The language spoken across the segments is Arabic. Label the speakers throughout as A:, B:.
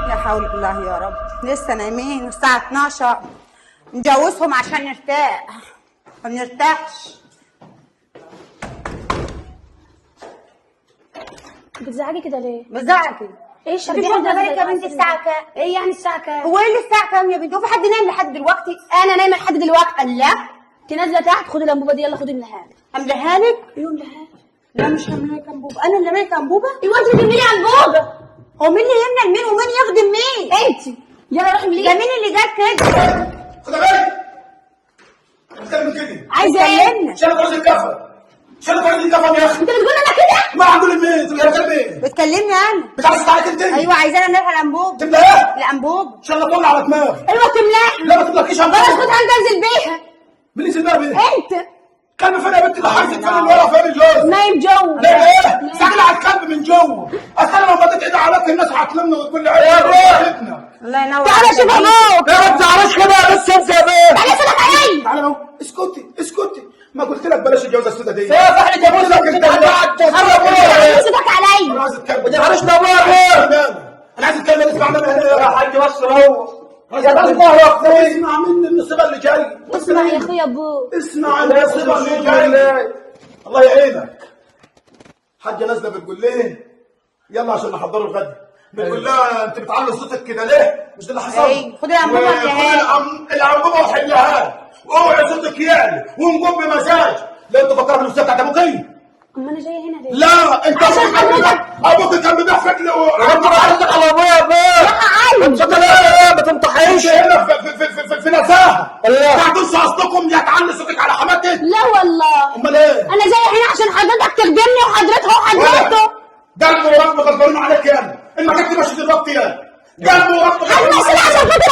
A: يا حول الله يا رب، لسه نايمين الساعة 12. نجوزهم عشان نرتاح، ما بنرتاحش.
B: بتزعجي كده ليه؟
A: بزعقي.
B: ايش
A: انت واخده بالك يا بنتي الساعة كام؟
B: ايه يعني الساعة كام؟
A: هو ايه اللي الساعة كام يا بنتي؟ هو في حد نايم لحد دلوقتي؟
B: انا نايمة لحد دلوقتي.
A: الله،
B: انت نازلة تحت، خدي الانبوبة دي، يلا خدي املاها لي.
A: املاها لك؟
B: ايوه املاها لي.
A: لا مش هملاها انبوبة، انا اللي مالك انبوبة؟
B: ايوه انت بتملي انبوبة.
A: هو مين اللي يمنع مين ومين يخدم مين؟
B: انت يلا روحي
A: ده
B: امليها.
A: مين اللي جاب كده؟
C: خد بالك بتكلم كده.
B: عايزة ايه؟
C: شالك راسي الكفن، شالك راسي الكفن يا اخي.
B: انت بتقول انا كده؟
C: ما عنده مين؟ انت بتتكلم ايه؟
A: بتكلمني انا؟
C: مش عايز تتعارك انت؟
A: ايوه عايزانا نلحق الانبوبة.
C: تملى ايه؟
A: الانبوبة.
C: ان شاء الله طلع على دماغي.
B: ايوه تملاها.
C: لا ما تطلعكيش على
B: خلاص
C: دماغي.
B: خدها انت انزل بيها.
C: مين اللي يسيبها بيه؟
B: انت
C: كلب فين يا بنتي؟ ده حاجتك فين الورا فين الجوز؟
B: نايم جوه.
C: لا ايه؟ سجل على الكلب من جوه. اصل انا لو بديت ايدي عليك الناس هتلمنا وتقول عيب
A: الله ينور
B: تعالى شوف ابوك.
C: لا ما تزعلش كده بس انت يا بيه.
B: تعالى صدق علي.
C: تعالى اهو اسكتي اسكتي. ما قلت لك بلاش الجوازه السوداء دي.
B: احنا
C: قلت لك انت
B: تعالى صدق علي.
C: انا عايز اتكلم. ما تزعلش ده انا عايز اتكلم. اسمع مني يا حاج بس روح. اسمع مني النصيبه اللي جاي.
B: اسمع يا اخويا ابوك.
C: اسمع النصيبه اللي جاي. الله يعينك. حاجه نازله بتقول ليه يلا عشان نحضروا الغدا. بتقول لها انت بتعلي صوتك كده ليه؟ مش ده اللي حصل؟
A: ايه خدي الانبوبة اديها.
C: الانبوبه وحلها واوعي صوتك يعلى ونقوم بمزاج. لا انت فكرت نفسك بتاعت ابوك ايه؟
B: اما انا جايه هنا ليه؟
C: لا انت ابوك كان بيبيع فجل
D: انت بعرضك على ابويا بيه. انت لا ما تنطحيش
C: هنا في نزاهه.
D: الله.
C: تعدوش اصلكم يا تعلي صوتك على حماتك.
B: لا والله.
C: امال ايه؟
B: انا جايه هنا عشان حضرتك تخدمني وحضرتها وحضرته.
C: قلب ورقم غلطانين عليك يا ابني. المكان دي ماشي دلوقتي يا قلب ورقم
B: انا
C: غلطانين
B: مسؤول عشان
C: عليك.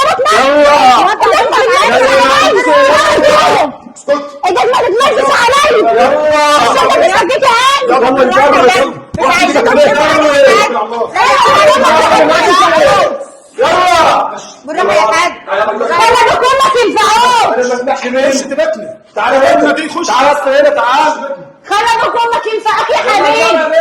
B: خاطر ابوك.
D: يلا.
C: اسكت.
B: انت ما تتمركز عليا.
D: يلا.
B: انت مش حكيتي عني.
D: يلا نجرب. يلا.
A: بالراحة يا حاج.
B: انا بكون ما تنفعوش.
D: انا ما اسمعش
C: خش
D: منك.
C: تبتني.
D: تعالى
C: هنا
D: هنا
C: دي خش.
D: تعالى اصل هنا تعالى.
B: خلي ابوك وامك ينفعوك يا حبيبي.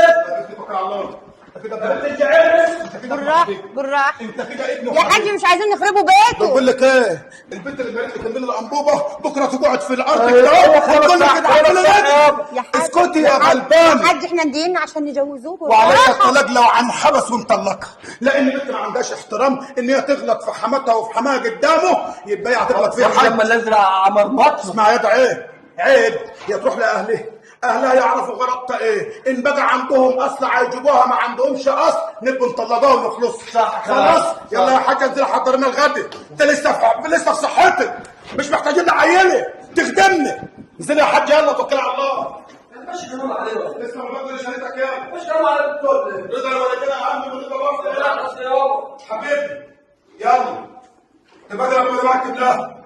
A: بالراحة بالراحة
C: انت كده ابن
A: يا حاج، مش عايزين نخربوا بيته.
C: بقول لك ايه؟ البنت اللي قالت لك من الانبوبه بكره تقعد في الارض
D: ايوه،
C: كده
D: خلاص
C: وتقول لك
D: صح،
C: كده عامل
D: خلاص صح
C: ايه؟
A: يا حاج
C: اسكتي يا
A: يا
C: غلبان.
A: حاج احنا مدينا عشان نجوزوه.
C: وعليك الطلاق لو عن حبس ومطلقها. لان البنت ما عندهاش احترام ان هي تغلط في حماتها وفي حماها قدامه يبقى هي هتغلط فيها.
D: لما ننزل على مرمط.
C: اسمع يا ده عيب عيب. يا تروح لاهلها، اهلها يعرفوا غلطها ايه. ان بقى عندهم اصل هيجيبوها، ما عندهمش اصل نبقى نطلقوها ونخلص.
D: صح.
C: خلاص يلا يا حاجه انزل حضر لنا الغدا. انت لسه في صحتك، مش محتاجين عيله تخدمنا. انزل يا حاج يلا توكل على الله.
D: ماشي كلام عليه.
C: اسمع الراجل شريتك يا
D: مش كلام على الدول.
C: رضا الولدين اهم من رضا الوفد.
D: لا اصل يابا.
C: حبيبي يلا تبادل ابو معاك بالله.